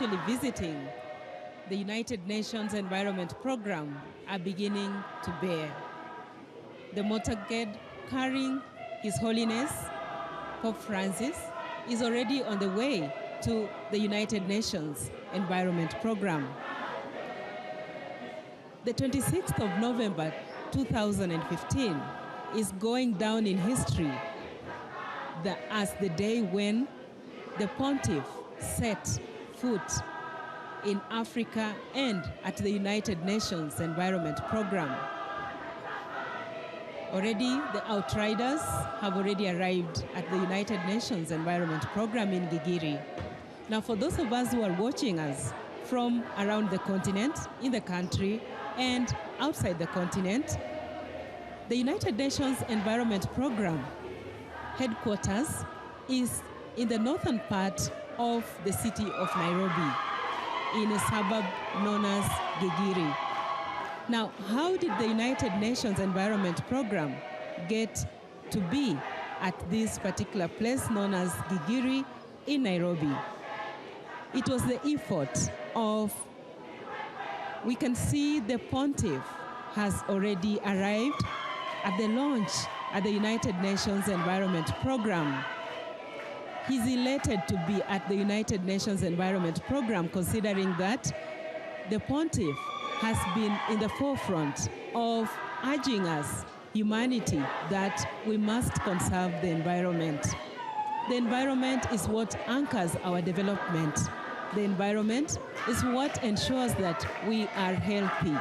actually visiting the United Nations Environment Program are beginning to bear. The motorcade carrying His Holiness Pope Francis is already on the way to the United Nations Environment Program. The 26th of November 2015 is going down in history as the day when the pontiff set foot in Africa and at the United Nations Environment Program. Already, the outriders have already arrived at the United Nations Environment Program in Gigiri. Now, for those of us who are watching us from around the continent, in the country, and outside the continent, the United Nations Environment Program headquarters is in the northern part of the city of Nairobi, in a suburb known as Gigiri. Now, how did the United Nations Environment Program get to be at this particular place known as Gigiri in Nairobi? It was the effort of, we can see the pontiff has already arrived at the launch at the United Nations Environment Program. He's elated to be at the United Nations Environment Program, considering that the pontiff has been in the forefront of urging us, humanity, that we must conserve the environment. The environment is what anchors our development. The environment is what ensures that we are healthy.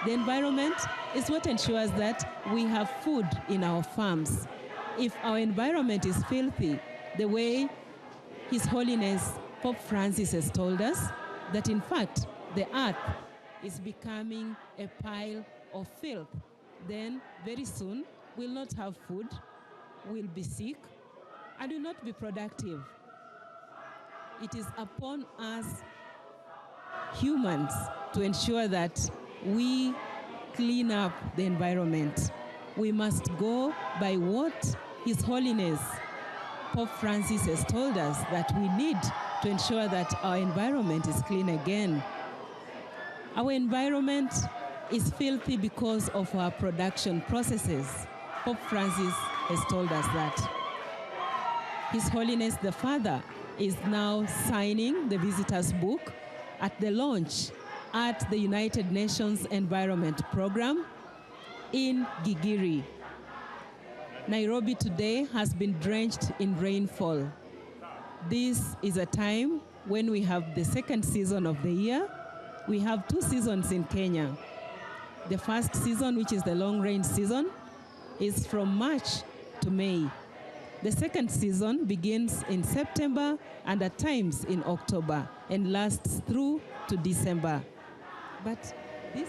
The environment is what ensures that we have food in our farms. If our environment is filthy, the way His Holiness Pope Francis has told us, that in fact the earth is becoming a pile of filth, then very soon we'll not have food, we'll be sick, and will not be productive. It is upon us humans to ensure that we clean up the environment. We must go by what His Holiness Pope Francis has told us that we need to ensure that our environment is clean again. Our environment is filthy because of our production processes. Pope Francis has told us that. His Holiness the Father is now signing the visitors book at the launch at the United Nations Environment Program in Gigiri. Nairobi today has been drenched in rainfall. This is a time when we have the second season of the year. We have two seasons in Kenya. The first season, which is the long rain season, is from March to May. The second season begins in September and at times in October and lasts through to December. But this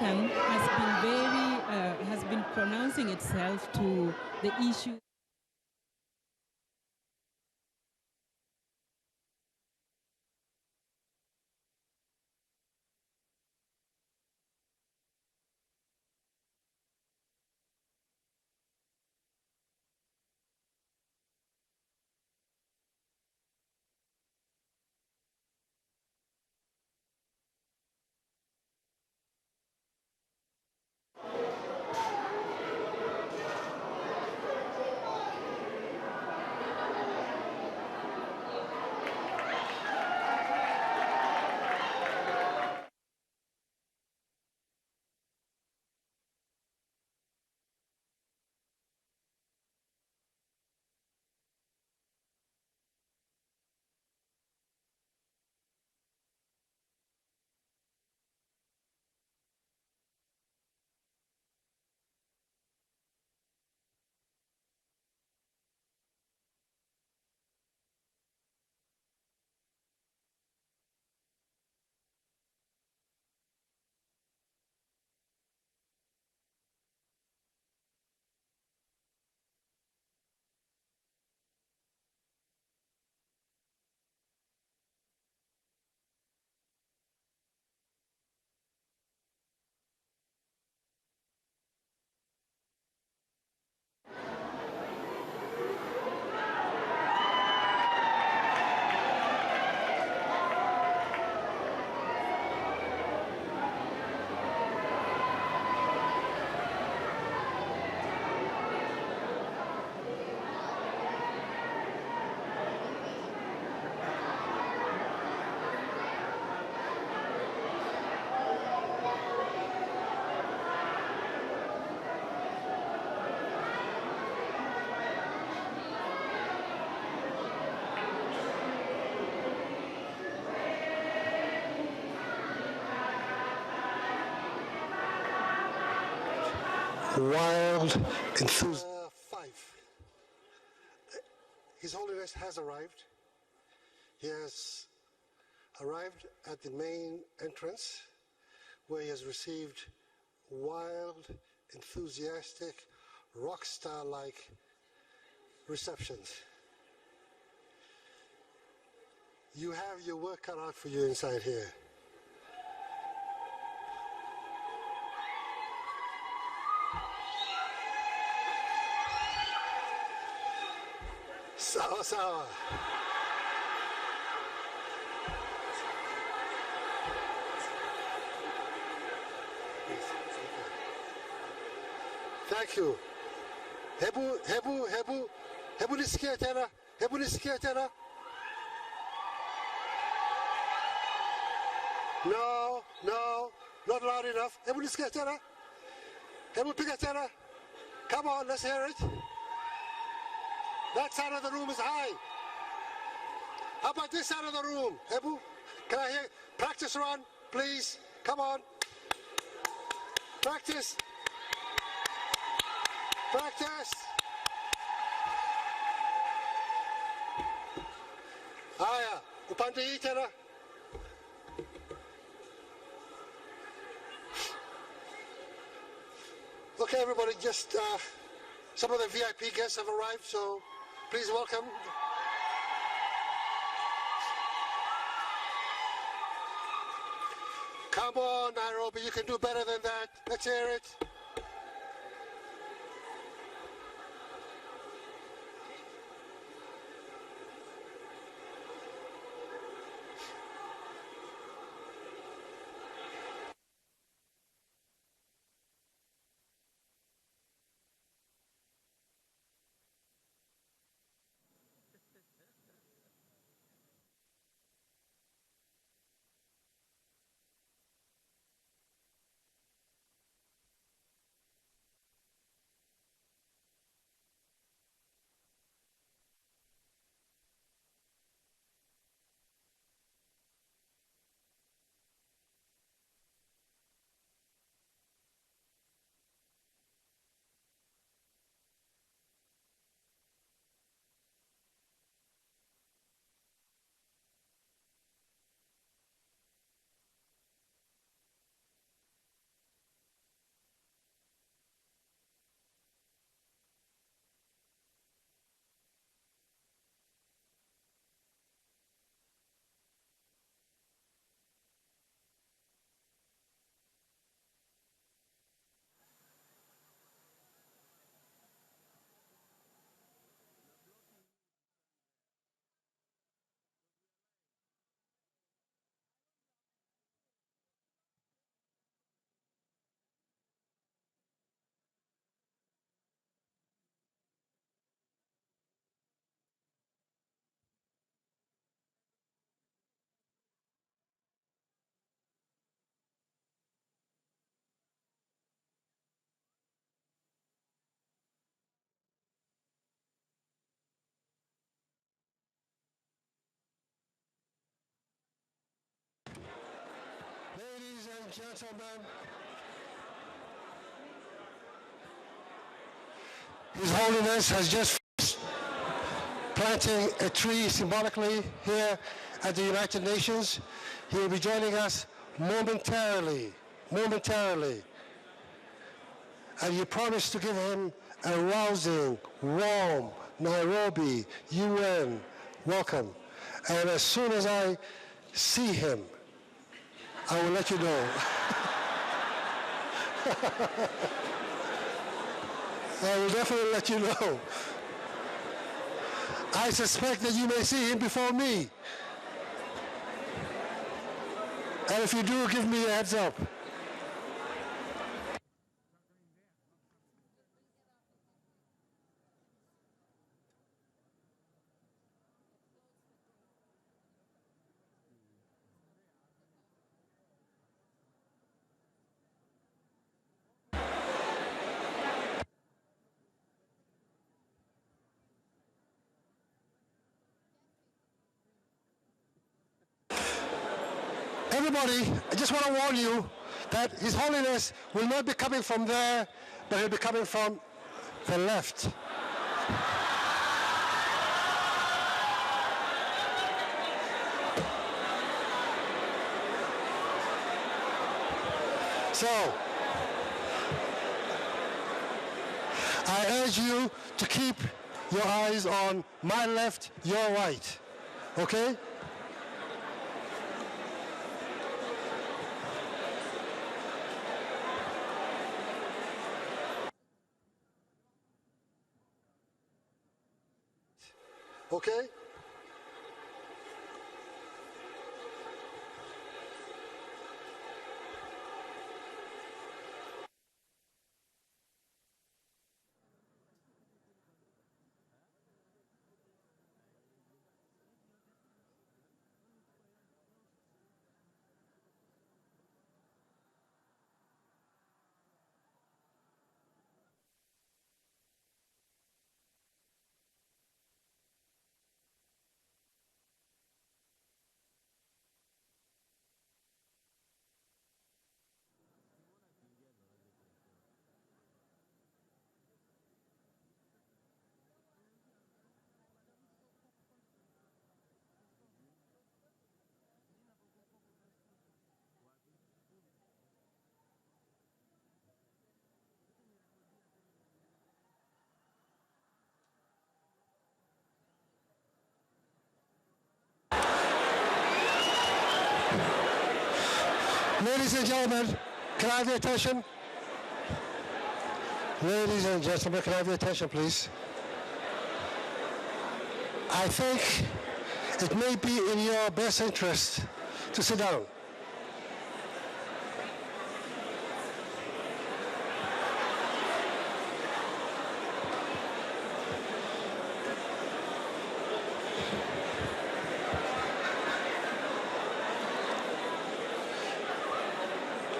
Vatican has been pronouncing itself to the issue. Wild enthusiasm. 5. His Holiness has arrived. He has arrived at the main entrance where he has received wild, enthusiastic, rock star-like receptions. You have your work cut out for you inside here. Sawa sawa. Thank you. Hebu nisikie tena. Hebu nisikie tena. No, not loud enough. Hebu nisikie tena. Hebu piga tena. Come on, let's hear it. That side of the room is high. How about this side of the room? Hebu, can I hear? Practice run, please. Come on. Practice. Practice. Aya, upande hii tena. Okay, everybody, just some of the VIP guests have arrived, so please welcome. Come on, Nairobi, you can do better than that. Let's hear it. and gentlemen, His Holiness has just finished planting a tree symbolically here at the United Nations. He will be joining us momentarily. And you promised to give him a rousing, warm Nairobi UN welcome. And as soon as I see him, I will let you know. I will definitely let you know. I suspect that you may see him before me. And if you do, give me a heads up. Everybody, I just want to warn you that His Holiness will not be coming from there, but he'll be coming from the left. So, I urge you to keep your eyes on my left, your right, okay? Okay? Ladies and gentlemen, can I have your attention? Ladies and gentlemen, can I have your attention, please? I think it may be in your best interest to sit down.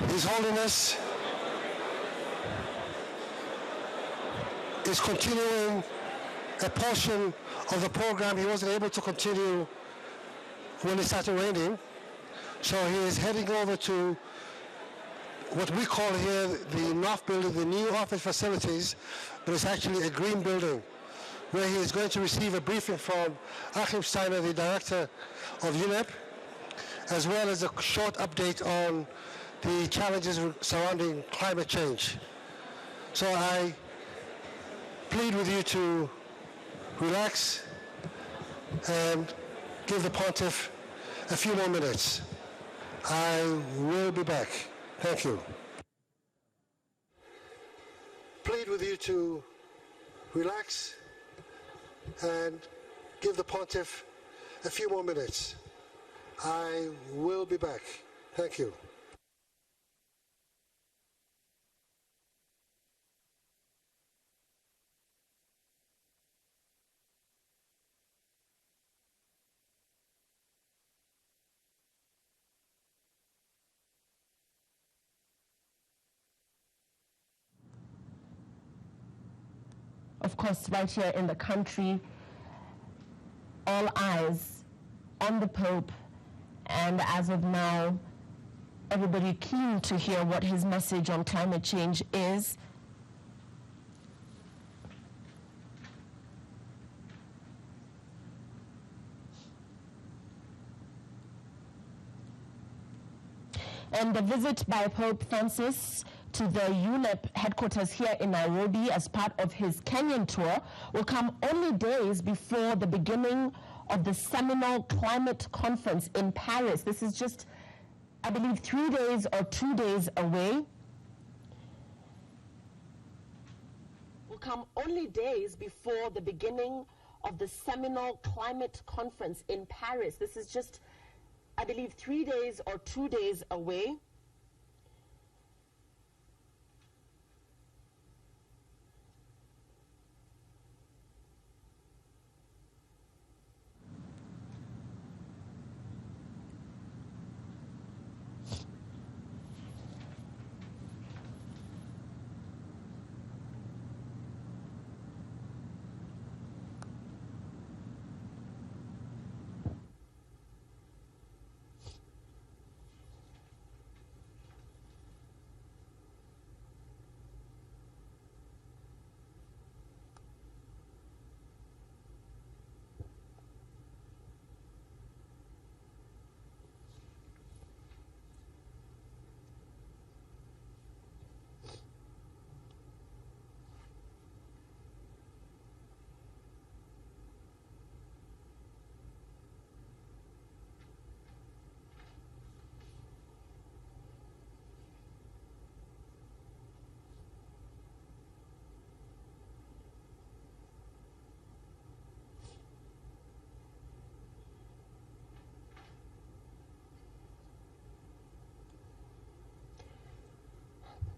His Holiness is continuing a portion of the program he wasn't able to continue when it started raining. So he is heading over to what we call here the North Building, the new office facilities, but it's actually a green building, where he is going to receive a briefing from Achim Steiner, the director of UNEP, as well as a short update on the challenges surrounding climate change. So I plead with you to relax and give the pontiff a few more minutes. I will be back. Thank you. Plead with you to relax and give the pontiff a few more minutes. I will be back. Thank you. Of course, right here in the country, all eyes on the Pope, and as of now, everybody keen to hear what his message on climate change is. And the visit by Pope Francis to the UNEP headquarters here in Nairobi as part of his Kenyan tour will come only days before the beginning of the seminal climate conference in Paris. This is just, I believe, 3 days or 2 days away. Will come only days before the beginning of the seminal climate conference in Paris. This is just, I believe, 3 days or 2 days away.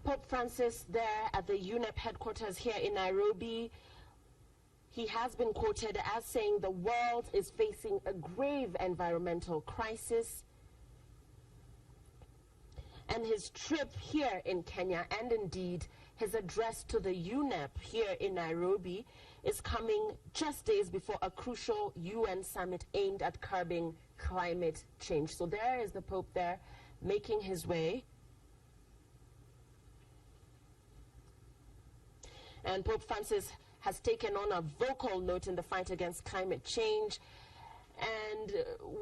Pope Francis there at the UNEP headquarters here in Nairobi. He has been quoted as saying the world is facing a grave environmental crisis. And his trip here in Kenya, and indeed his address to the UNEP here in Nairobi, is coming just days before a crucial UN summit aimed at curbing climate change. So there is the Pope there making his way. And Pope Francis has taken on a vocal note in the fight against climate change. And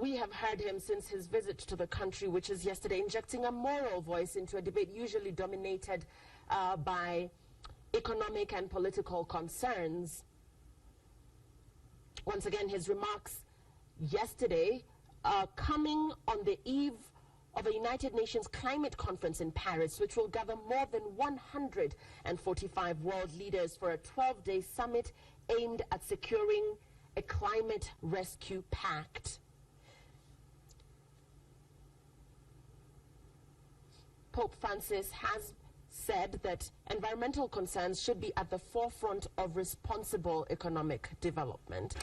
we have heard him since his visit to the country, which is yesterday, injecting a moral voice into a debate usually dominated by economic and political concerns. Once again, his remarks yesterday coming on the eve of a United Nations climate conference in Paris, which will gather more than 145 world leaders for a 12-day summit aimed at securing a climate rescue pact. Pope Francis has said that environmental concerns should be at the forefront of responsible economic development.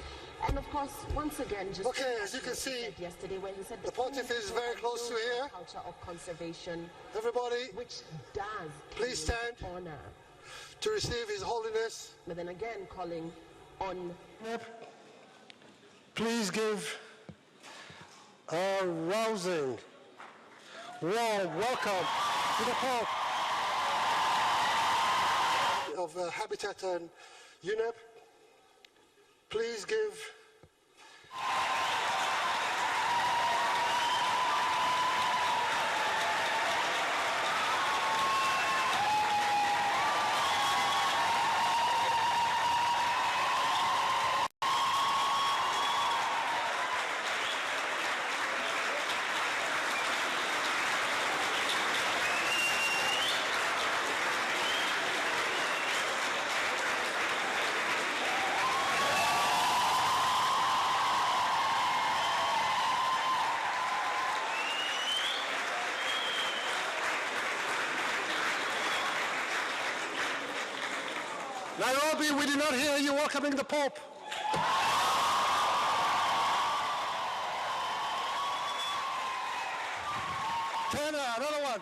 And of course, once again, just as you can see, yesterday when he said the pontiff is very close to here. Culture of conservation, everybody, which does please stand honor to receive His Holiness. But then again, calling on. Please give a rousing, warm welcome to the Pope of Habitat and UNEP. Please give Nairobi, we did not hear you welcoming the Pope. Tana, another one.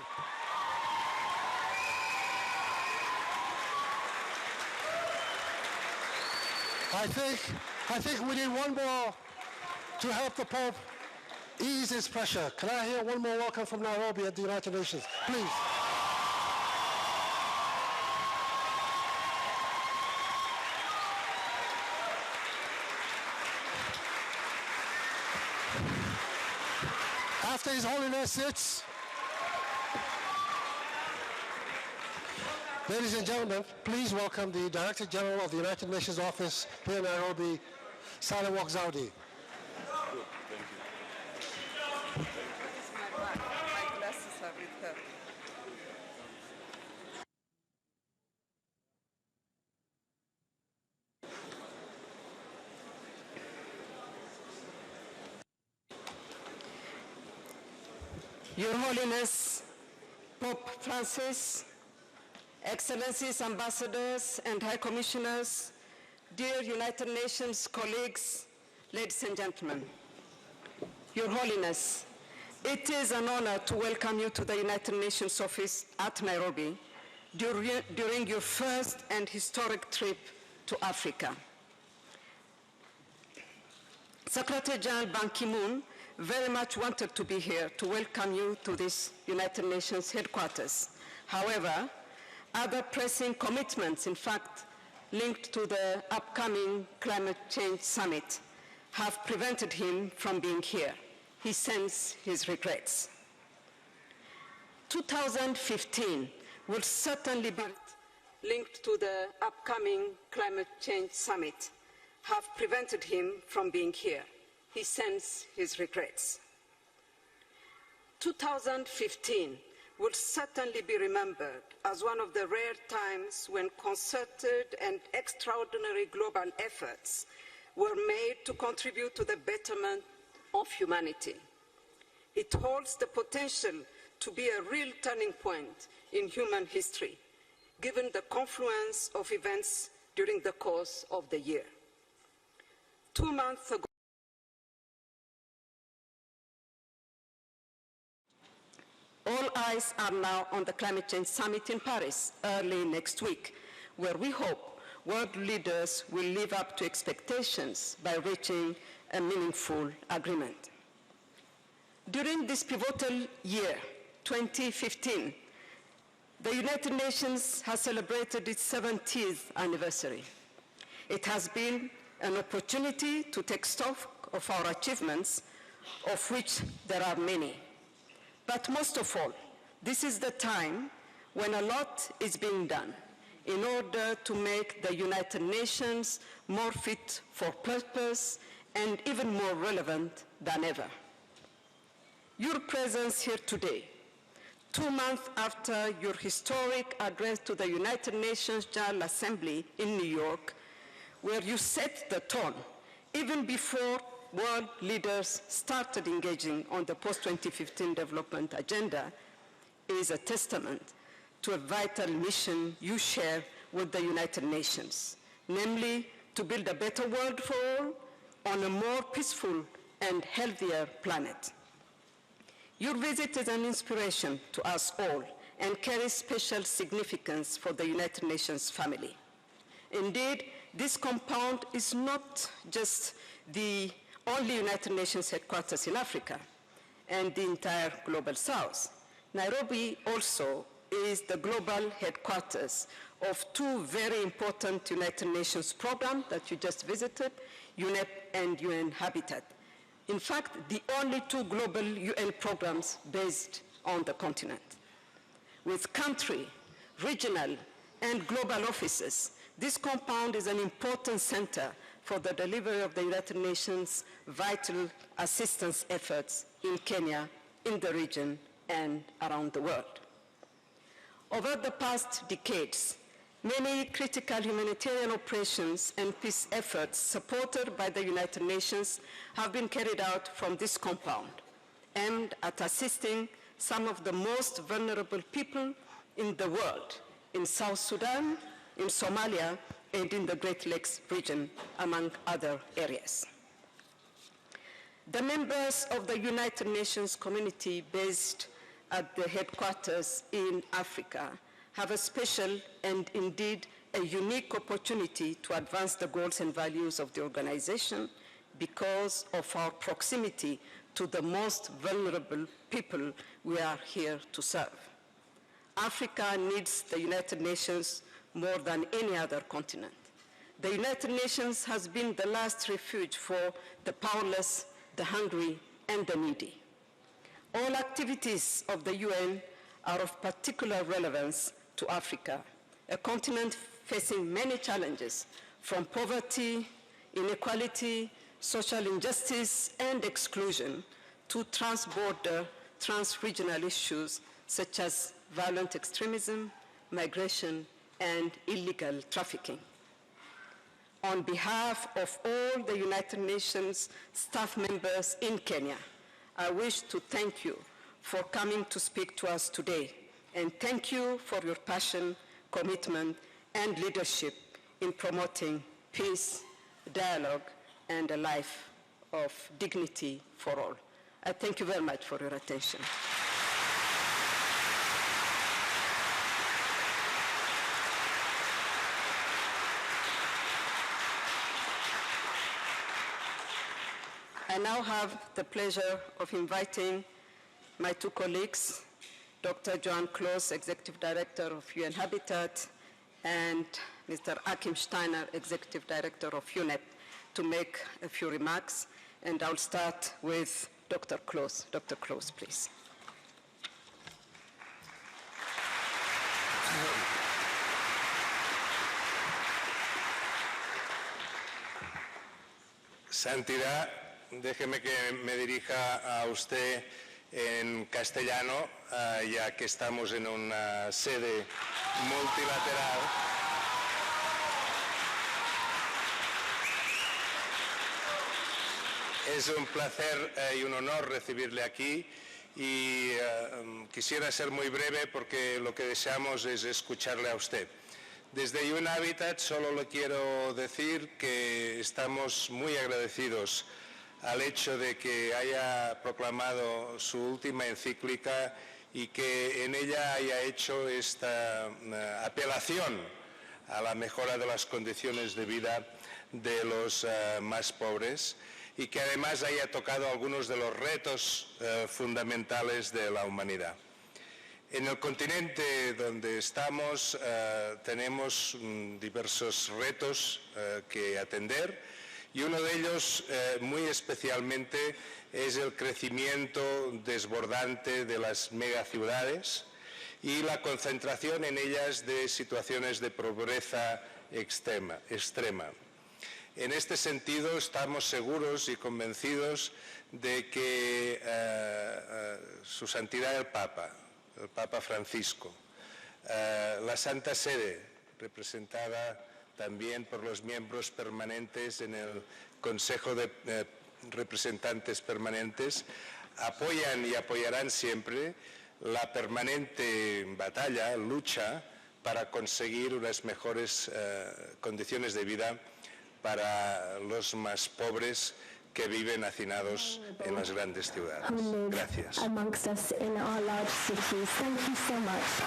I think we need one more to help the Pope ease its pressure. Can I hear one more welcome from Nairobi at the United Nations, please? After His Holiness sits, ladies and gentlemen, please welcome the Director General of the United Nations Office here in Nairobi, Salewalk Zaudi. My glasses are with her. Your Holiness, Pope Francis, Excellencies, Ambassadors, and High Commissioners, dear United Nations colleagues, ladies and gentlemen, Your Holiness, it is an honor to welcome you to the United Nations office at Nairobi during your first and historic trip to Africa. Secretary General Ban Ki-moon very much wanted to be here to welcome you to this United Nations headquarters. However, other pressing commitments, in fact, linked to the upcoming climate change summit, have prevented him from being here. He sends his regrets. 2015 will certainly be linked to the upcoming climate change summit, have prevented him from being here. He sends his regrets. 2015 will certainly be remembered as one of the rare times when concerted and extraordinary global efforts were made to contribute to the betterment of humanity. It holds the potential to be a real turning point in human history, given the confluence of events during the course of the year. 2 months ago, all eyes are now on the climate change summit in Paris early next week, where we hope world leaders will live up to expectations by reaching a meaningful agreement. During this pivotal year, 2015, the United Nations has celebrated its 70th anniversary. It has been an opportunity to take stock of our achievements, of which there are many. But most of all, this is the time when a lot is being done in order to make the United Nations more fit for purpose and even more relevant than ever. Your presence here today, 2 months after your historic address to the United Nations General Assembly in New York, where you set the tone even before world leaders started engaging on the post-2015 development agenda, is a testament to a vital mission you share with the United Nations, namely to build a better world for all on a more peaceful and healthier planet. Your visit is an inspiration to us all and carries special significance for the United Nations family. Indeed, this compound is not just the only United Nations headquarters in Africa and the entire global South. Nairobi also is the global headquarters of 2 very important United Nations programs that you just visited, UNEP and UN Habitat. In fact, the only 2 global UN programs based on the continent. With country, regional, and global offices, this compound is an important center for the delivery of the United Nations' vital assistance efforts in Kenya, in the region, and around the world. Over the past decades, many critical humanitarian operations and peace efforts supported by the United Nations have been carried out from this compound, aimed at assisting some of the most vulnerable people in the world, in South Sudan, in Somalia, and in the Great Lakes region, among other areas. The members of the United Nations community based at the headquarters in Africa have a special and indeed a unique opportunity to advance the goals and values of the organization, because of our proximity to the most vulnerable people we are here to serve. Africa needs the United Nations more than any other continent. The United Nations has been the last refuge for the powerless, the hungry, and the needy. All activities of the UN are of particular relevance to Africa, a continent facing many challenges, from poverty, inequality, social injustice, and exclusion, to trans-border, trans-regional issues such as violent extremism, migration, and illegal trafficking. On behalf of all the United Nations staff members in Kenya, I wish to thank you for coming to speak to us today, and thank you for your passion, commitment, and leadership in promoting peace, dialogue, and a life of dignity for all. I thank you very much for your attention. I now have the pleasure of inviting my two colleagues, Dr. Joan Close, Executive Director of UN Habitat, and Mr. Achim Steiner, Executive Director of UNEP, to make a few remarks. And I'll start with Dr. Close. Dr. Close, please. Santidad, déjeme que me dirija a usted en castellano, ya que estamos en una sede multilateral. Es un placer y un honor recibirle aquí y quisiera ser muy breve porque lo que deseamos es escucharle a usted. Desde UN Habitat solo le quiero decir que estamos muy agradecidos al hecho de que haya proclamado su última encíclica y que en ella haya hecho esta apelación a la mejora de las condiciones de vida de los más pobres y que además haya tocado algunos de los retos fundamentales de la humanidad. En el continente donde estamos tenemos diversos retos que atender y uno de ellos muy especialmente es el crecimiento desbordante de las megaciudades y la concentración en ellas de situaciones de pobreza extrema. En este sentido estamos seguros y convencidos de que Su Santidad el Papa Francisco, la Santa Sede, representada también por los miembros permanentes en el Consejo de Representantes Permanentes, apoyan y apoyarán siempre la permanente batalla, lucha, para conseguir unas mejores condiciones de vida para los más pobres que viven hacinados en las grandes ciudades. Gracias. Amongst us in our large cities. Thank you so much.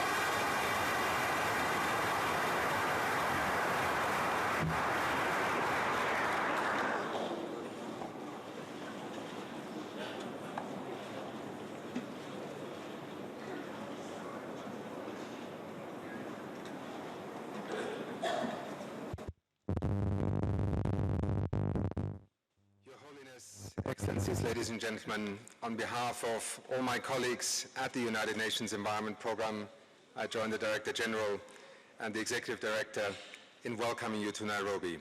Excellencies, ladies and gentlemen, on behalf of all my colleagues at the United Nations Environment Programme, I join the Director General and the Executive Director in welcoming you to Nairobi.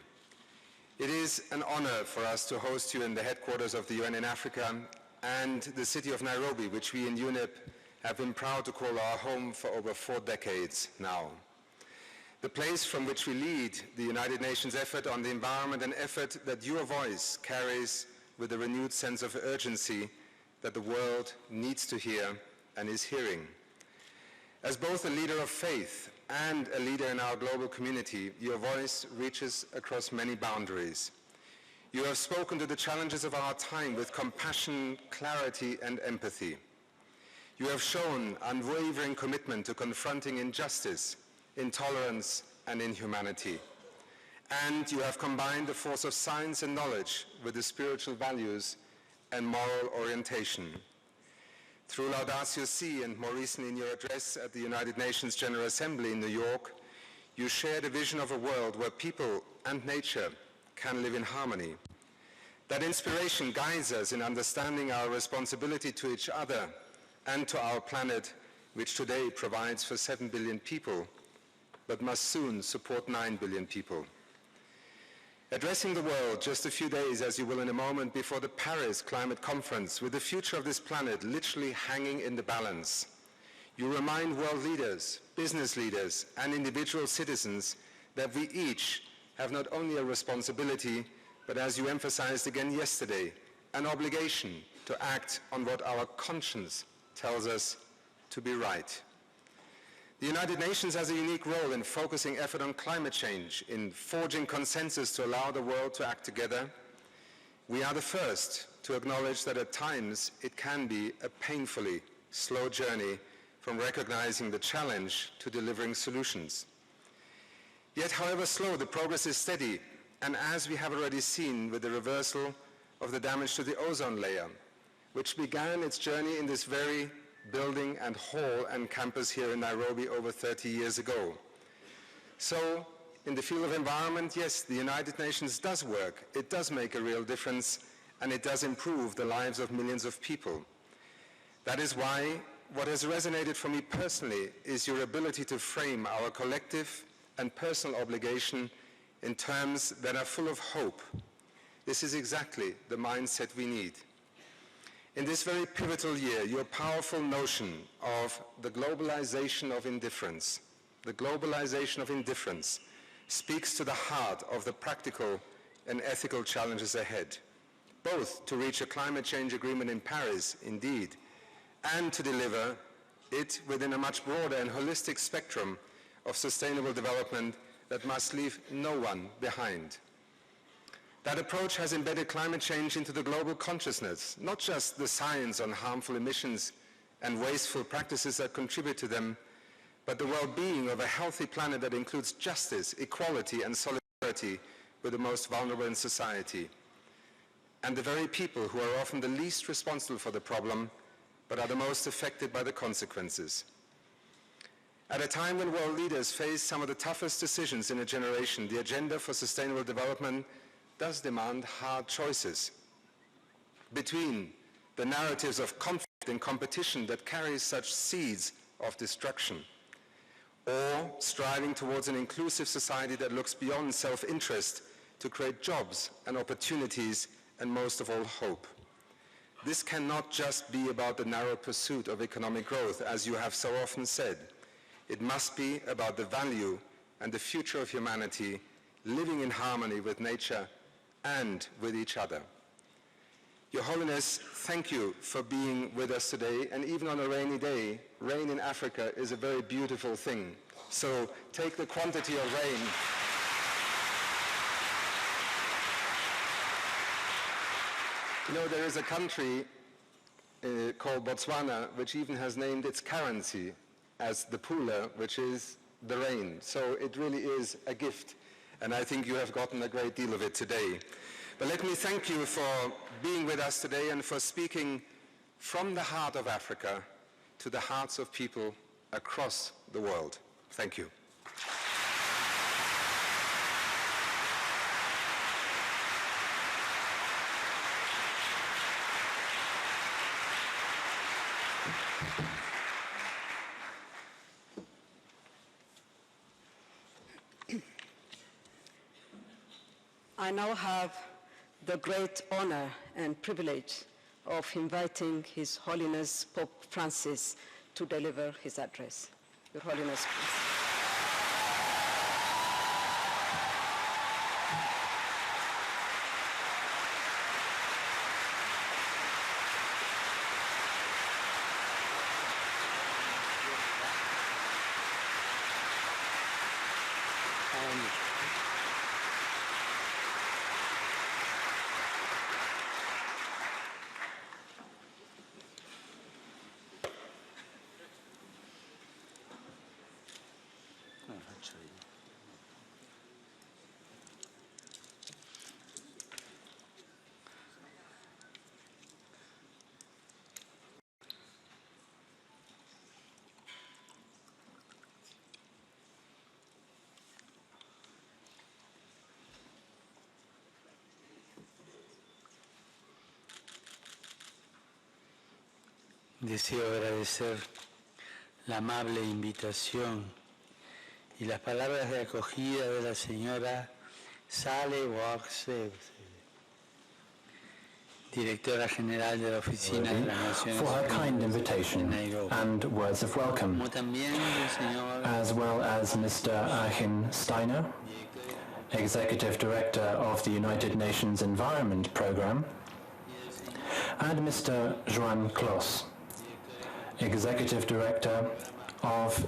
It is an honor for us to host you in the headquarters of the UN in Africa and the city of Nairobi, which we in UNEP have been proud to call our home for over 4 decades now. The place from which we lead the United Nations effort on the environment, an effort that your voice carries with a renewed sense of urgency that the world needs to hear and is hearing. As both a leader of faith and a leader in our global community, your voice reaches across many boundaries. You have spoken to the challenges of our time with compassion, clarity, and empathy. You have shown unwavering commitment to confronting injustice, intolerance, and inhumanity. and you have combined the force of science and knowledge with the spiritual values and moral orientation. Through Laudatio Si and more recently in your address at the United Nations General Assembly in New York, you shared a vision of a world where people and nature can live in harmony. That inspiration guides us in understanding our responsibility to each other and to our planet, which today provides for 7 billion people, but must soon support 9 billion people. Addressing the world just a few days, as you will in a moment, before the Paris Climate Conference, with the future of this planet literally hanging in the balance, you remind world leaders, business leaders, and individual citizens that we each have not only a responsibility, but as you emphasized again yesterday, an obligation to act on what our conscience tells us to be right. The United Nations has a unique role in focusing effort on climate change, in forging consensus to allow the world to act together. We are the first to acknowledge that at times it can be a painfully slow journey from recognizing the challenge to delivering solutions. Yet, however slow, the progress is steady, and as we have already seen with the reversal of the damage to the ozone layer, which began its journey in this very building and hall and campus here in Nairobi over 30 years ago. So, in the field of environment, yes, the United Nations does work, it does make a real difference, and it does improve the lives of millions of people. That is why what has resonated for me personally is your ability to frame our collective and personal obligation in terms that are full of hope. This is exactly the mindset we need. In this very pivotal year, your powerful notion of the globalization of indifference speaks to the heart of the practical and ethical challenges ahead, both to reach a climate change agreement in Paris, indeed, and to deliver it within a much broader and holistic spectrum of sustainable development that must leave no one behind. That approach has embedded climate change into the global consciousness, not just the science on harmful emissions and wasteful practices that contribute to them, but the well-being of a healthy planet that includes justice, equality, and solidarity with the most vulnerable in society, and the very people who are often the least responsible for the problem, but are the most affected by the consequences. At a time when world leaders face some of the toughest decisions in a generation, the agenda for sustainable development does demand hard choices between the narratives of conflict and competition that carry such seeds of destruction, or striving towards an inclusive society that looks beyond self-interest to create jobs and opportunities and most of all hope. This cannot just be about the narrow pursuit of economic growth, as you have so often said. It must be about the value and the future of humanity living in harmony with nature and with each other. Your Holiness, thank you for being with us today, and even on a rainy day, rain in Africa is a very beautiful thing. So take the quantity of rain. You know, there is a country called Botswana which even has named its currency as the pula, which is the rain. So it really is a gift. And I think you have gotten a great deal of it today. But let me thank you for being with us today and for speaking from the heart of Africa to the hearts of people across the world. Thank you. I now have the great honor and privilege of inviting His Holiness Pope Francis to deliver his address. Your Holiness, please. Deseo agradecer la amable invitación y las palabras de acogida de la señora Sale Workse, Directora General de la Oficina de las Naciones for her kind invitation and words of welcome, as well as Mr. Achim Steiner, Executive Director of the United Nations Environment Programme, and Mr. Joan Clos, Executive Director of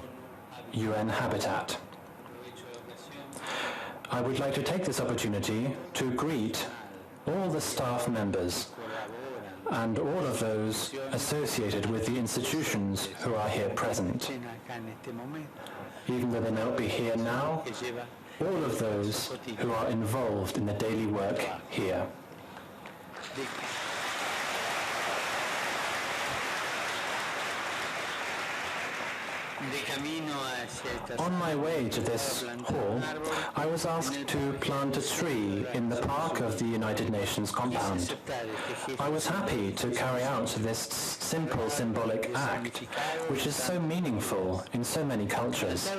UN Habitat. I would like to take this opportunity to greet all the staff members and all of those associated with the institutions who are here present. Even though they may not be here now, all of those who are involved in the daily work here. On my way to this hall, I was asked to plant a tree in the park of the United Nations compound. I was happy to carry out this simple symbolic act, which is so meaningful in so many cultures.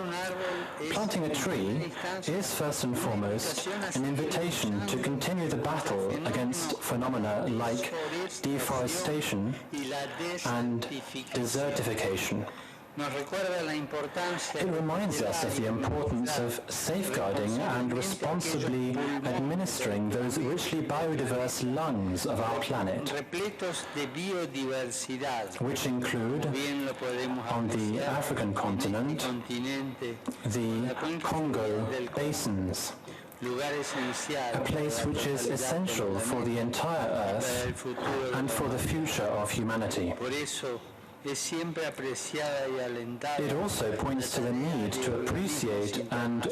Planting a tree is first and foremost an invitation to continue the battle against phenomena like deforestation and desertification. It reminds us of the importance of safeguarding and responsibly administering those richly biodiverse lungs of our planet, which include, on the African continent, the Congo basins, a place which is essential for the entire Earth and for the future of humanity. It also points to the need to appreciate and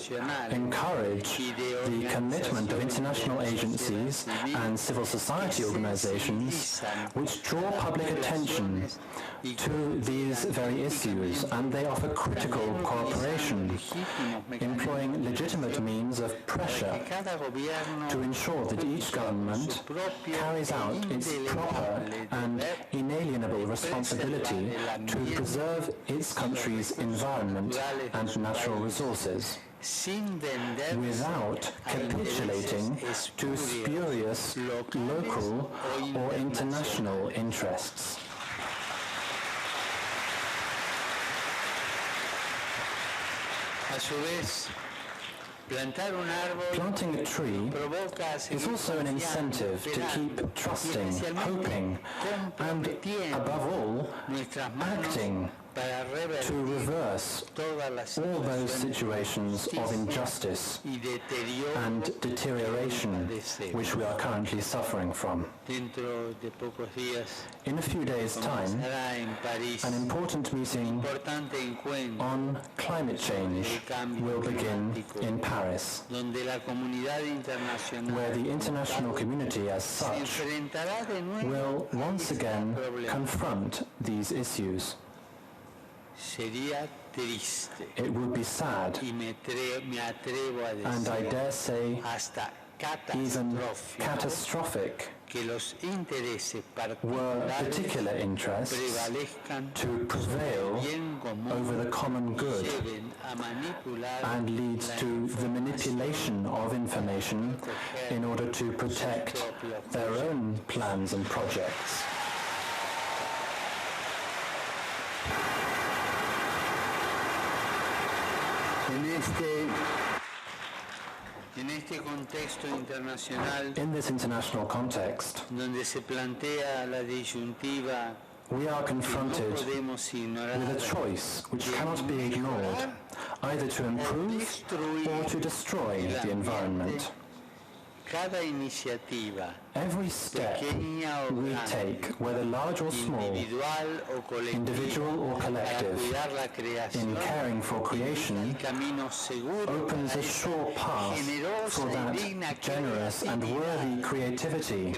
encourage the commitment of international agencies and civil society organizations which draw public attention to these very issues, and they offer critical cooperation, employing legitimate means of pressure to ensure that each government carries out its proper and inalienable responsibility to preserve its country's environment and natural resources, without capitulating to spurious local or international interests. Planting a tree is also an incentive to keep trusting, hoping, and above all, acting to reverse all those situations of injustice and deterioration which we are currently suffering from. In a few days' time, an important meeting on climate change will begin in Paris, where the international community as such will once again confront these issues. It would be sad, and I dare say even catastrophic, were particular interests to prevail over the common good and leads to the manipulation of information in order to protect their own plans and projects. In this international context, we are confronted with a choice which cannot be ignored, either to improve or to destroy the environment. Every step we take, whether large or small, individual or collective, in caring for creation, opens a sure path for that generous and worthy creativity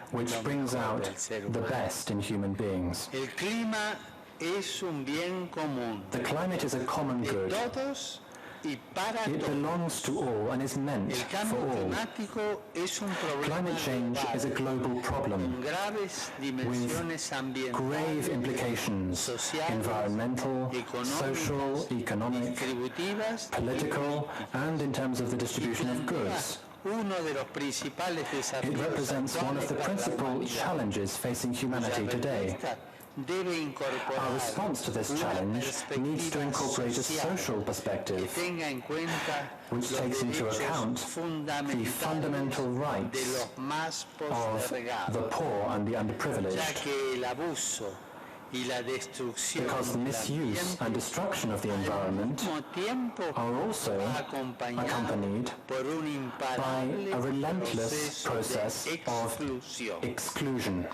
which brings out the best in human beings. The climate is a common good It belongs to all and is meant for all. Climate change is a global problem with grave implications: environmental, social, economic, political, and in terms of the distribution of goods. It represents one of the principal challenges facing humanity today. Our response to this challenge needs to incorporate a social perspective which takes into account the fundamental rights of the poor and the underprivileged, because the misuse and destruction of the environment are also accompanied by a relentless process of exclusion.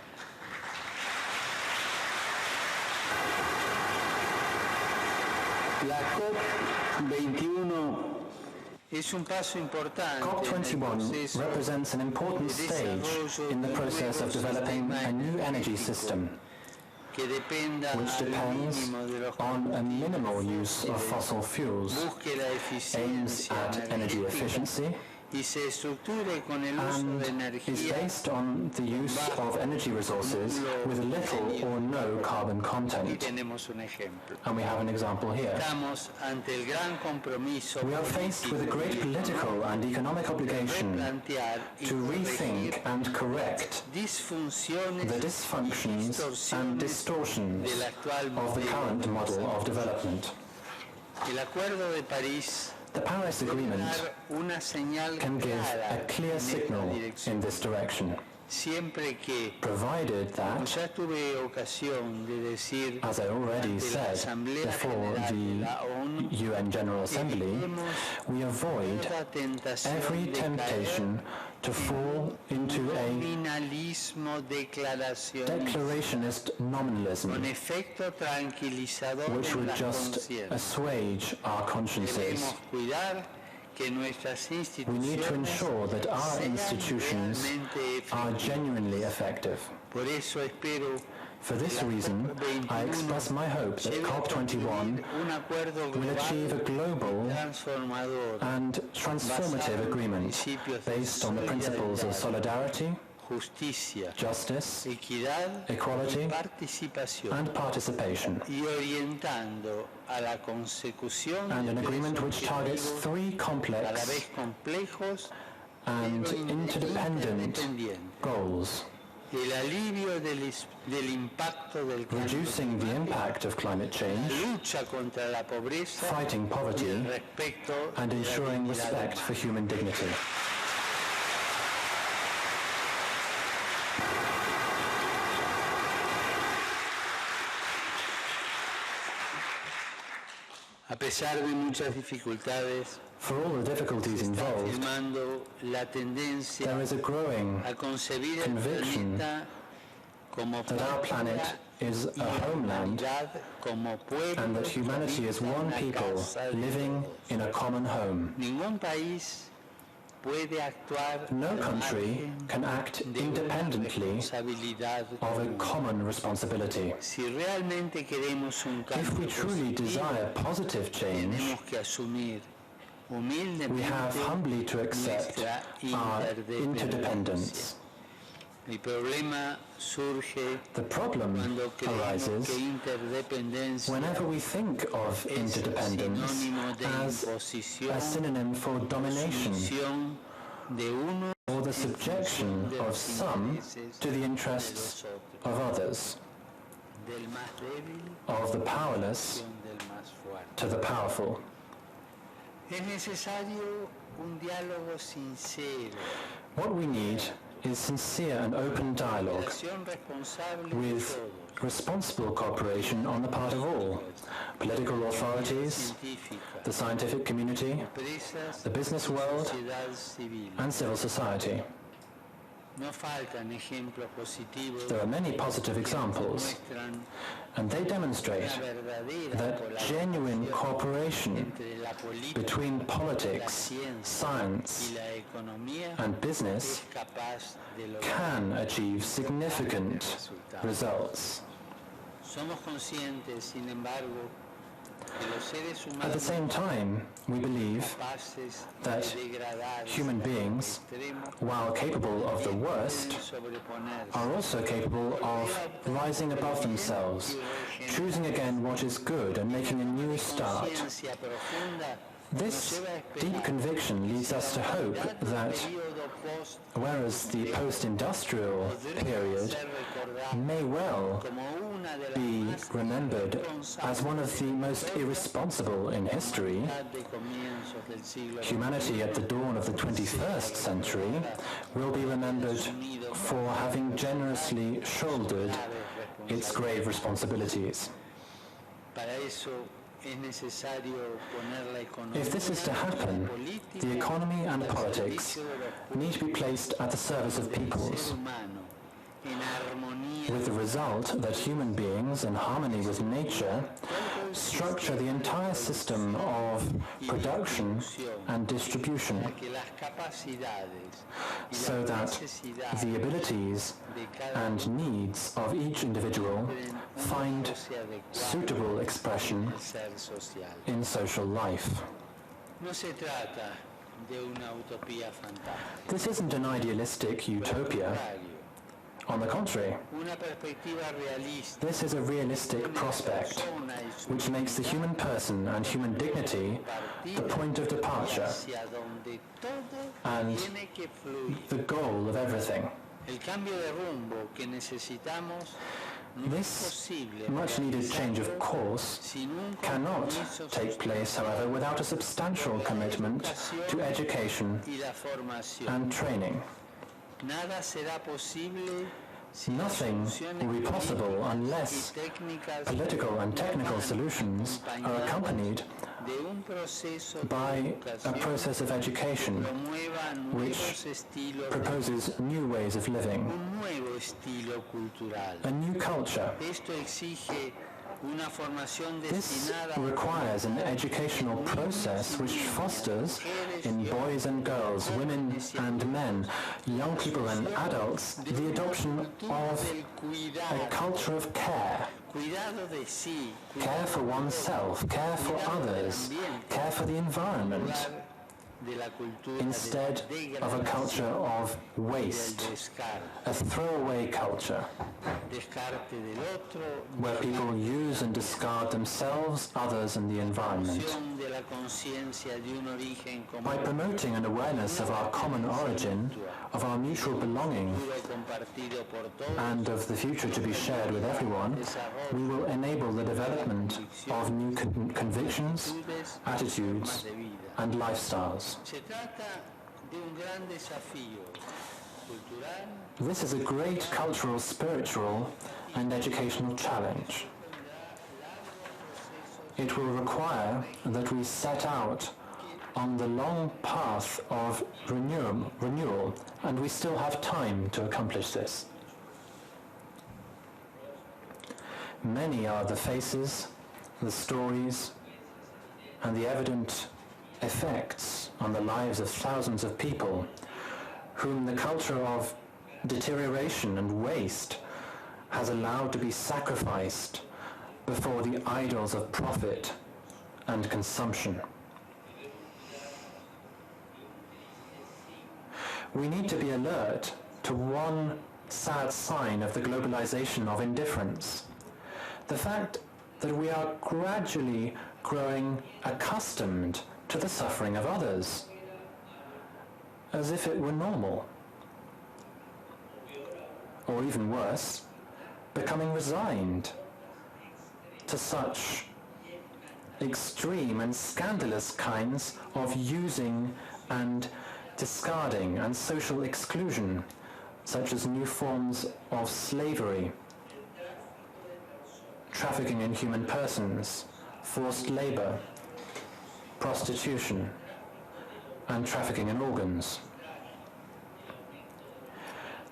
La COP21 COP21 represents an important stage in the process of developing a new energy system, which depends on a minimal use of fossil fuels, aims at energy efficiency, and is based on the use of energy resources with little or no carbon content. And we have an example here. We are faced with a great political and economic obligation to rethink and correct the dysfunctions and distortions of the current model of development. The Paris Agreement can give a clear signal in this direction, provided that, as I already said before the UN General Assembly, we avoid every temptation to fall into a declarationist nominalism, which would just assuage our consciences. We need to ensure that our institutions are genuinely effective. For this reason, I express my hope that COP21 will achieve a global and transformative agreement based on the principles of solidarity, justice, equality, and participation, and an agreement which targets three complex and interdependent goals: reducing the impact of climate change, fighting poverty, and ensuring respect for human dignity. A pesar de muchas dificultades, for all the difficulties involved, there is a growing conviction that our planet is a homeland and that humanity is one people living in a common home. No country can act independently of a common responsibility. If we truly desire positive change, we have humbly to accept our interdependence. The problem arises whenever we think of interdependence as a synonym for domination, or the subjection of some to the interests of others, of the powerless to the powerful. What we need is sincere and open dialogue with responsible cooperation on the part of all: political authorities, the scientific community, the business world, and civil society. There are many positive examples, and they demonstrate that genuine cooperation between politics, science, and business can achieve significant results. At the same time, we believe that human beings, while capable of the worst, are also capable of rising above themselves, choosing again what is good and making a new start. This deep conviction leads us to hope that whereas the post-industrial period may well be remembered as one of the most irresponsible in history, humanity at the dawn of the 21st century will be remembered for having generously shouldered its grave responsibilities. If this is to happen, the economy and politics need to be placed at the service of peoples, with the result that human beings, in harmony with nature, structure the entire system of production and distribution, so that the abilities and needs of each individual find suitable expression in social life. This isn't an idealistic utopia. On the contrary, this is a realistic prospect which makes the human person and human dignity the point of departure and the goal of everything. This much-needed change of course cannot take place, however, without a substantial commitment to education and training. Nothing will be possible unless political and technical solutions are accompanied by a process of education which proposes new ways of living, a new culture. This requires an educational process which fosters in boys and girls, women and men, young people and adults, the adoption of a culture of care. Care for oneself, care for others, care for the environment, instead of a culture of waste, a throwaway culture, where people use and discard themselves, others, and the environment. By promoting an awareness of our common origin, of our mutual belonging, and of the future to be shared with everyone, we will enable the development of new convictions, attitudes, and lifestyles. This is a great cultural, spiritual, and educational challenge. It will require that we set out on the long path of renewal, and we still have time to accomplish this. Many are the faces, the stories, and the evident effects on the lives of thousands of people whom the culture of deterioration and waste has allowed to be sacrificed before the idols of profit and consumption. We need to be alert to one sad sign of the globalization of indifference: the fact that we are gradually growing accustomed to the suffering of others, as if it were normal. Or even worse, becoming resigned to such extreme and scandalous kinds of using and discarding and social exclusion, such as new forms of slavery, trafficking in human persons, forced labor, prostitution, and trafficking in organs.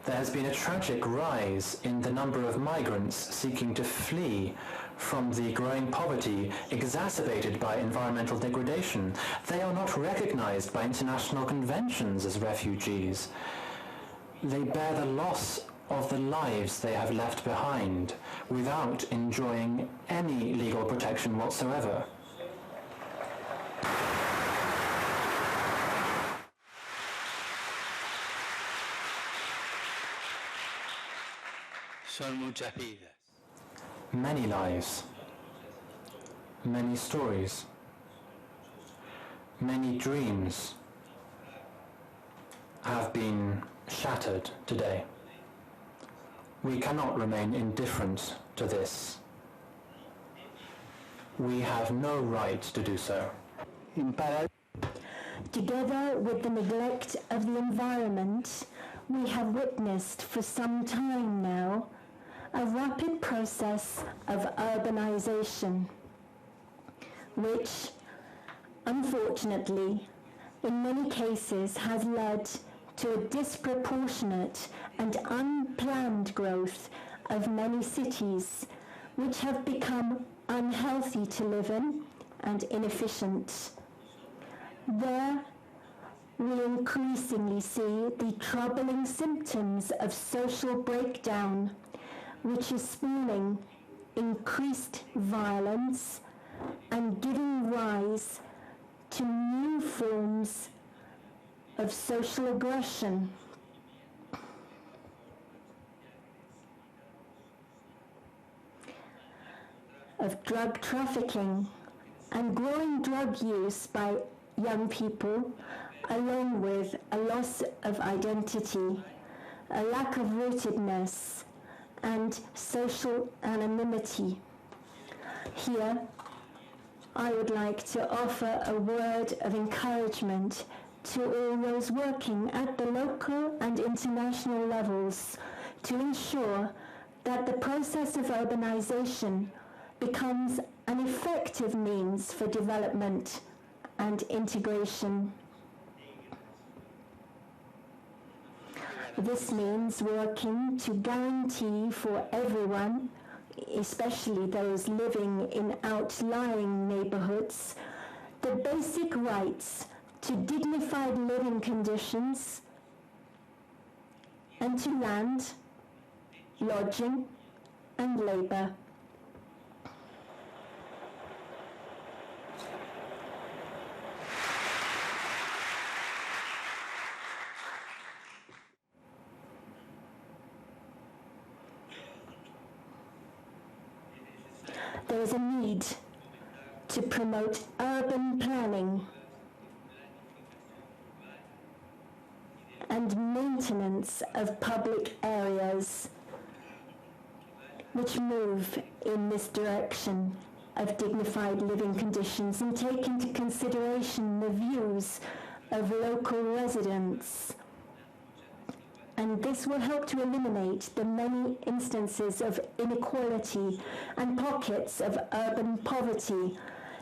There has been a tragic rise in the number of migrants seeking to flee from the growing poverty exacerbated by environmental degradation. They are not recognized by international conventions as refugees. They bear the loss of the lives they have left behind without enjoying any legal protection whatsoever. son muchas vidas. Many lives, many stories, many dreams have been shattered today. We cannot remain indifferent to this. We have no right to do so. Together with the neglect of the environment, we have witnessed for some time now a rapid process of urbanization, which, unfortunately, in many cases has led to a disproportionate and unplanned growth of many cities, which have become unhealthy to live in and inefficient. There, we increasingly see the troubling symptoms of social breakdown, which is spawning increased violence and giving rise to new forms of social aggression. Of drug trafficking and growing drug use by young people, along with a loss of identity, a lack of rootedness, and social anonymity. Here, I would like to offer a word of encouragement to all those working at the local and international levels to ensure that the process of urbanization becomes an effective means for development and integration. This means working to guarantee for everyone, especially those living in outlying neighborhoods, the basic rights to dignified living conditions and to land, lodging, and labor. There is a need to promote urban planning and maintenance of public areas which move in this direction of dignified living conditions and take into consideration the views of local residents. And this will help to eliminate the many instances of inequality and pockets of urban poverty,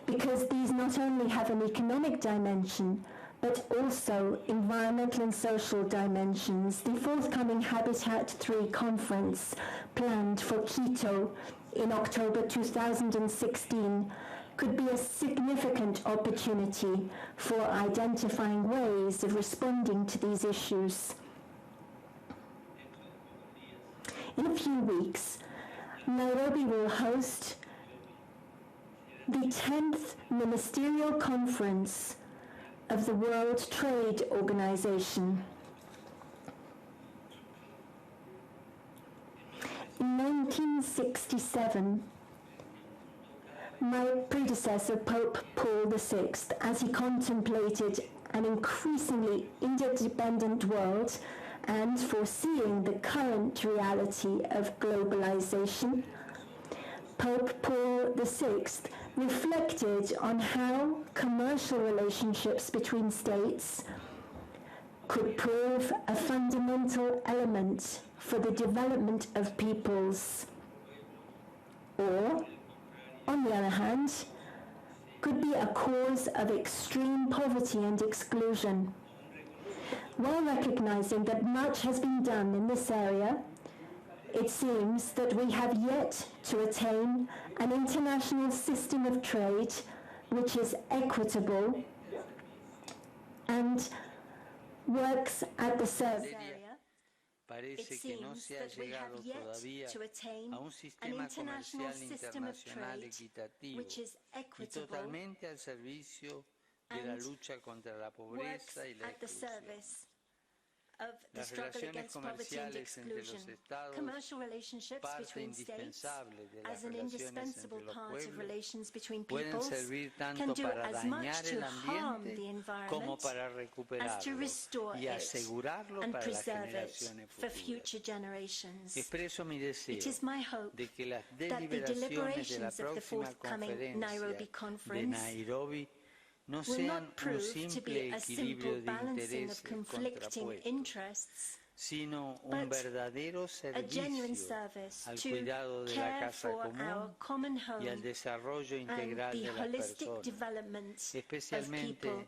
because these not only have an economic dimension, but also environmental and social dimensions. The forthcoming Habitat 3 conference, planned for Quito in October 2016, could be a significant opportunity for identifying ways of responding to these issues. In a few weeks, Nairobi will host the 10th Ministerial Conference of the World Trade Organization. In 1967, my predecessor, Pope Paul VI, as he contemplated an increasingly interdependent world and foreseeing the current reality of globalization, Pope Paul VI reflected on how commercial relationships between states could prove a fundamental element for the development of peoples, or, on the other hand, could be a cause of extreme poverty and exclusion. While recognizing that much has been done in this area, it seems that we have yet to attain an international system of trade which is equitable and works at the service area. It seems that we have yet to attain an international system of trade which is equitable and works at the service of the Las struggle relaciones against poverty and comerciales entre los exclusion. estados, Commercial relationships parte between states, indispensable de las as an relaciones indispensable entre los part of pueblos, relations between pueden peoples, servir can tanto do para as much dañar to el harm the ambiente como environment para as to recuperarlo restore y it asegurarlo and para las preserve it generaciones for futuras. future generations. Expreso mi deseo It is my hope de que las that the deliberaciones de la deliberations of the próxima forthcoming Nairobi conferencia de conference Nairobi no will sean not un prove to simple be a equilibrio simple de balancing of intereses conflicting contrapuestos, interests, sino un but verdadero a genuine servicio service al to cuidado de la care casa for our común common y al home desarrollo and integral the de las holistic personas, development of especialmente people,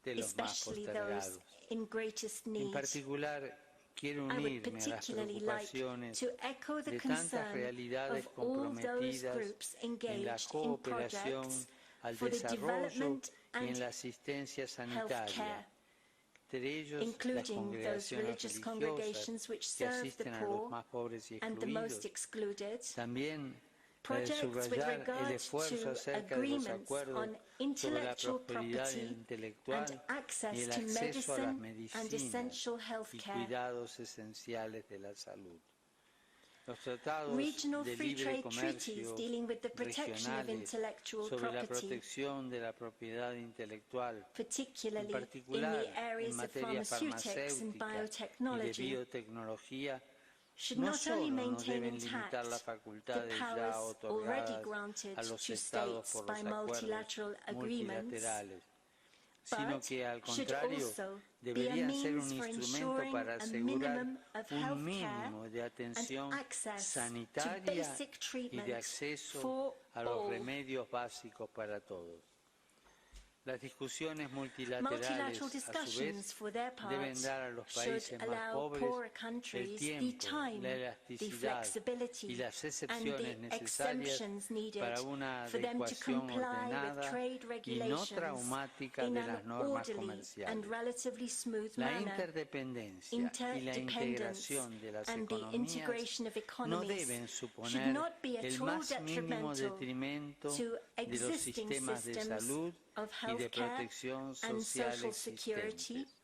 de los más especially those postergados. in greatest En need. particular, quiero I would unirme a las particularly like preocupaciones to echo the de tantas concern realidades of all those comprometidas groups en la engaged in cooperación projects al for the desarrollo development y en and la asistencia healthcare, sanitaria, entre ellos las including those congregaciones religious religiosas congregations which que serve the asisten a los poor más pobres y and the most excluidos. excluded, También projects with subrayar el regard esfuerzo to acerca de los agreements acuerdos on sobre la intellectual prosperidad property and intelectual y access el to acceso a las medicine and medicinas essential y healthcare. cuidados esenciales de la salud. Los tratados Regional de free libre trade comercio treaties dealing with the protection of regionales intellectual sobre la property, protección de la propiedad intelectual, en particularly in particular the areas en of materia pharmaceutics and farmacéutica y de biotechnology, biotecnología, should no not only solo no maintain deben limitar las intact facultades the ya powers already otorgadas granted a los to estados states por by los acuerdos multilateral agreements, multilaterales, sino but que al should contrario also be a deberían ser un means for instrumento ensuring para a asegurar minimum of un healthcare mínimo de atención and access to sanitaria basic y treatment de acceso for a los all. remedios básicos para todos. Las discusiones multilaterales, Multilateral a su discussions, vez, for their part, deben dar a los should países más allow pobres poorer el countries the tiempo, time, la the elasticidad flexibility, y las and excepciones the necesarias exemptions needed para una for them to adecuación comply with ordenada trade y no regulations traumática in de an las normas orderly and comerciales. relatively smooth La manner. interdependencia y la Interdependence integración de las and the economías integration of no economies deben should suponer not be at el all más mínimo detrimental detrimento to de los existing sistemas de systems salud of y de healthcare protección and social social security, existentes.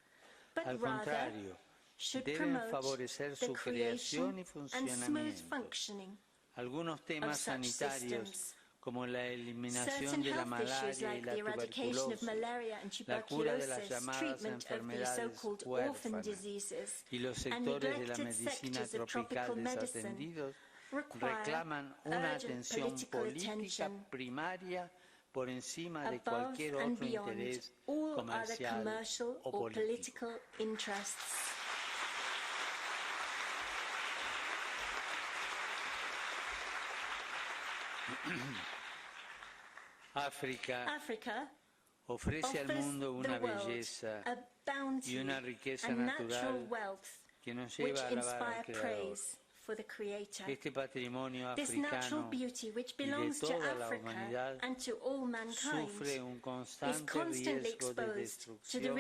but Al rather contrario, should deben promote favorecer the su creación creation y and smooth funcionamiento. functioning Algunos temas of such sanitarios, systems. como la eliminación Certain de la health issues malaria y like la the eradication of tuberculosis, malaria and la cura de las tuberculosis, llamadas treatment of the enfermedades so-called orphan huérfanas diseases, y los and sectores de la neglected medicina sectors of tropical tropical medicine desatendidos require reclaman una urgent atención political política attention primaria por encima de above cualquier and otro beyond interés all other comercial commercial o or político. political interests. África ofrece al mundo una belleza y una riqueza natural que nos lleva a alabar al Creador. Este patrimonio africano y de toda la humanidad sufre un constante riesgo de destrucción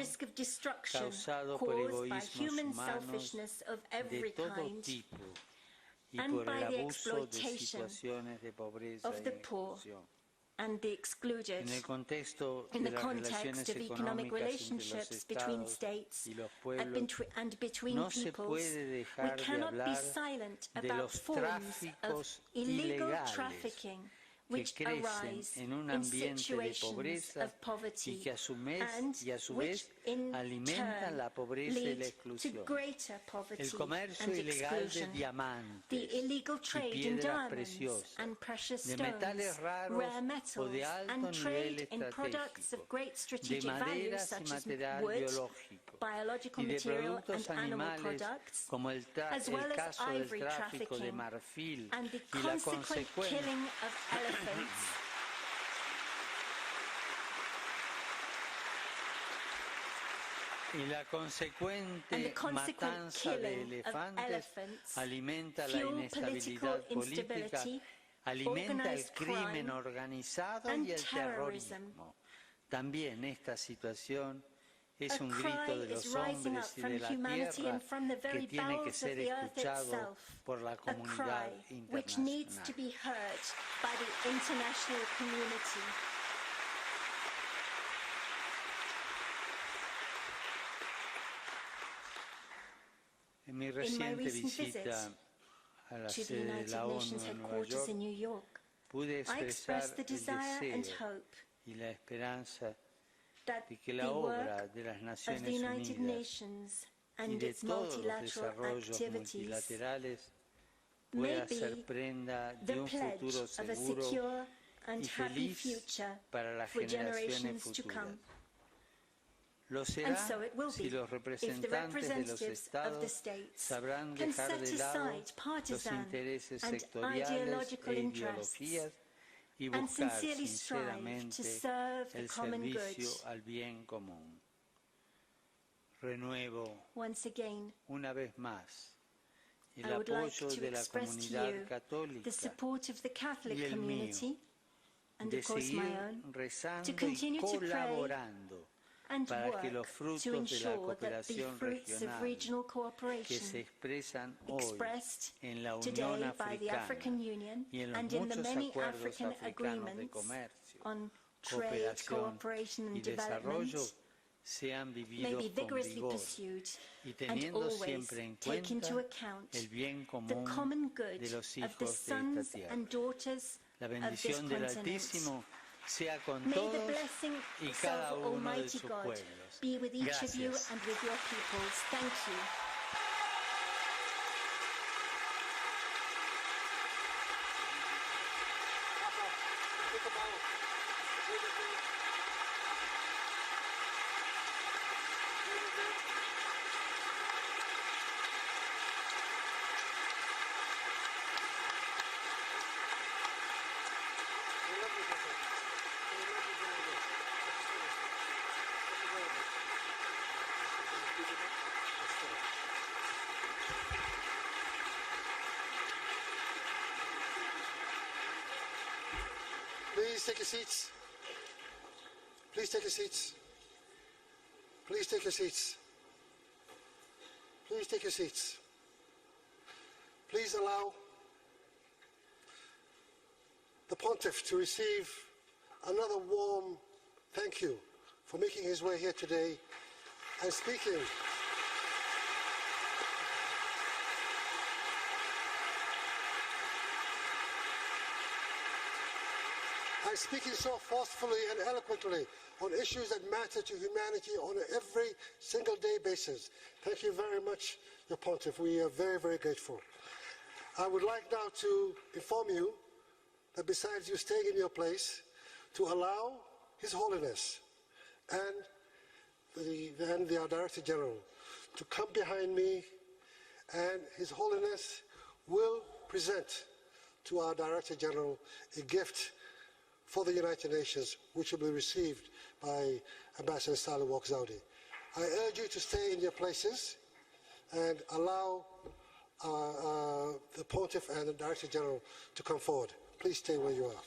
causado por egoísmos humanos de todo tipo y por el abuso de situaciones de pobreza y exclusión. And the excluded. En el contexto In de the las context relaciones of economic económicas entre los relationships between estados states y los pueblos, and between no se peoples, puede we dejar de cannot be hablar silent de about los forms tráficos of illegal ilegales trafficking que which crecen arise en un in ambiente de situations pobreza of poverty y que a su and vez which in alimentan turn la pobreza y lead la to exclusión. greater poverty El comercio and ilegal de exclusion. diamantes The illegal y trade in piedras diamonds preciosas, and precious de stones, metales raros rare o metals, de alto and nivel trade in products of estratégico, great de strategic value maderas y such as material wood, biológico biological y de material productos and animal animales products, como el as well as caso del ivory tráfico de trafficking marfil and the y la consequent killing of elephants. consecuente matanza de elefantes alimenta la inestabilidad política, alimenta el crimen organizado y el terrorismo. También esta situación es un grito de los hombres y de la tierra que tiene que ser escuchado por la comunidad internacional. mi In my recente recent visit visita alla to the sede United della ONU Nations a Nuova headquarters in York, New York, pude I expresar expressed the el desire and deseo hope y la esperanza that de que the la obra work de las of the Naciones United Unidas Nations y and de its todos los multilateral desarrollos activities multilaterales may pueda ser be prenda the de un pledge futuro of a seguro secure and y happy feliz future para las for generaciones generations to futuras. come. Lo será And so it will si be los if the representantes de los representatives of the estados states sabrán can dejar set de lado aside los partisan intereses and sectoriales ideological e interests ideologías y and buscar sincerely strive sinceramente to serve the el common good. servicio al bien común. Renuevo Once again, una vez más el I would like apoyo to de la express to comunidad you católica the support of the Catholic y el community and de of course seguir my own rezando to y continue to pray colaborando and para que los work frutos to de la ensure that the cooperación fruits of regional regional que cooperation se expresan hoy expressed en la Unión today by the Africana African Union y en los and in the muchos many acuerdos African africanos de agreements comercio, on trade, cooperación cooperation y and development desarrollo sean may vividos be con vigorously vigor pursued y and teniendo always siempre en take into cuenta account el bien the común common good de los of the hijos de esta sons tierra. and daughters La of this bendición del continent. Altísimo sea con May the todos blessing y of cada uno de Almighty sus God pueblos. be with each of you Gracias. and with your peoples. Thank you. Please take your seats. Please take your seats. Please take your seats. Please take your seats. Please allow the pontiff to receive another warm thank you for making his way here today and speaking. And speaking so forcefully and eloquently on issues that matter to humanity on an every single day basis. Thank you very much, Your Pontiff. We are very, very grateful. I would like now to inform you that besides you staying in your place, to allow His Holiness and our Director General to come behind me, and His Holiness will present to our Director General a gift for the United Nations, which will be received by Ambassador Saleh Work-Zewde. I urge you to stay in your places and allow the Pontiff and the Director General to come forward. Please stay where you are.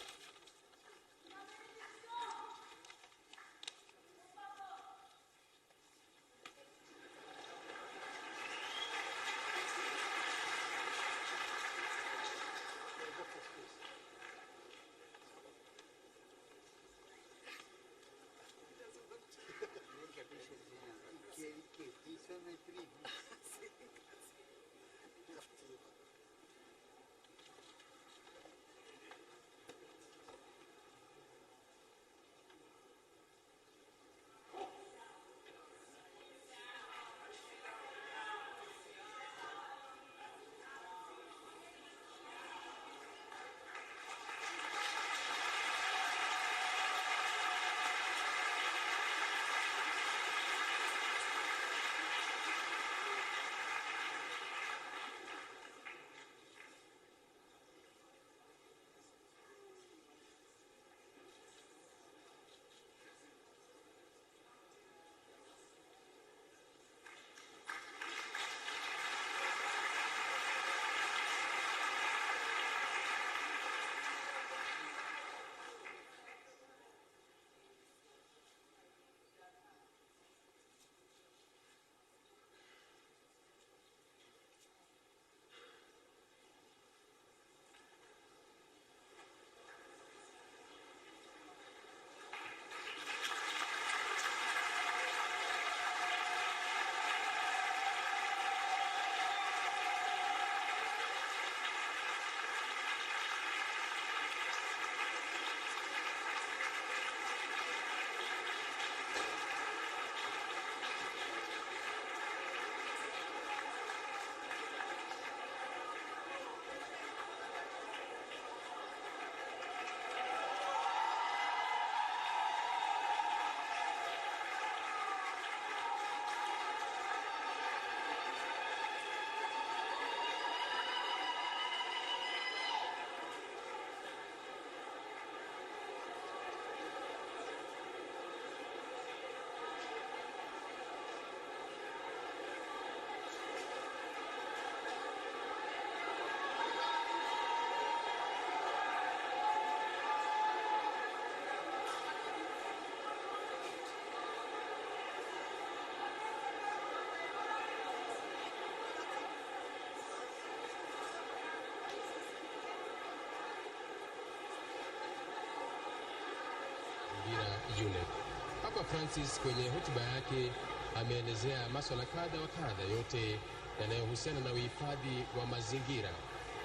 Papa Francis kwenye hotuba yake ameelezea masuala kadha wa kadha yote yanayohusiana na uhifadhi wa mazingira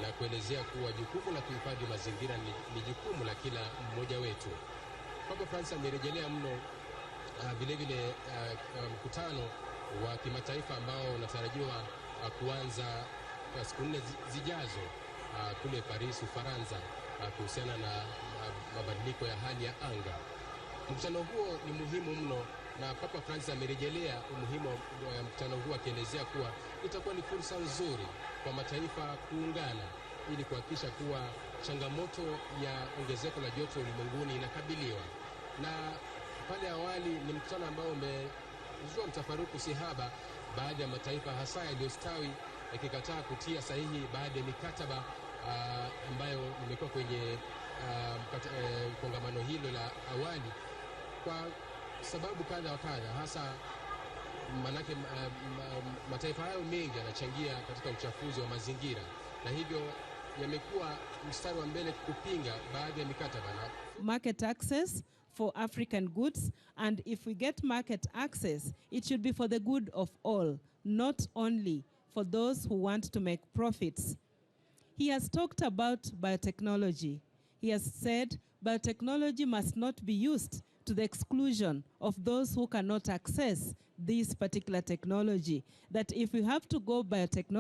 na kuelezea kuwa jukumu la kuhifadhi mazingira ni jukumu la kila mmoja wetu. Papa Francis amerejelea mno vile vile mkutano wa kimataifa ambao unatarajiwa kuanza kwa siku 4 zijazo kule Paris, Ufaransa, kuhusiana na mabadiliko ya hali ya anga. Mkutano huo ni muhimu mno, na Papa Francis amerejelea umuhimu wa mkutano huo akielezea kuwa itakuwa ni fursa nzuri kwa mataifa kuungana ili kuhakikisha kuwa changamoto ya ongezeko la joto ulimwenguni inakabiliwa. Na pale awali ni mkutano ambao umezua mtafaruku sihaba, baada ya mataifa hasa yaliyostawi yakikataa kutia sahihi baada ya mikataba ambayo imekuwa kwenye kongamano hilo la awali, kwa sababu kadha wa kadha, hasa manake mataifa hayo mengi yanachangia katika uchafuzi wa mazingira, na hivyo yamekuwa mstari wa mbele kupinga baadhi ya mikataba. Market access for African goods, and if we get market access, it should be for the good of all, not only for those who want to make profits. He has talked about biotechnology. He has said biotechnology must not be used to the exclusion of those who cannot access this particular technology. That if we have to go biotechnology,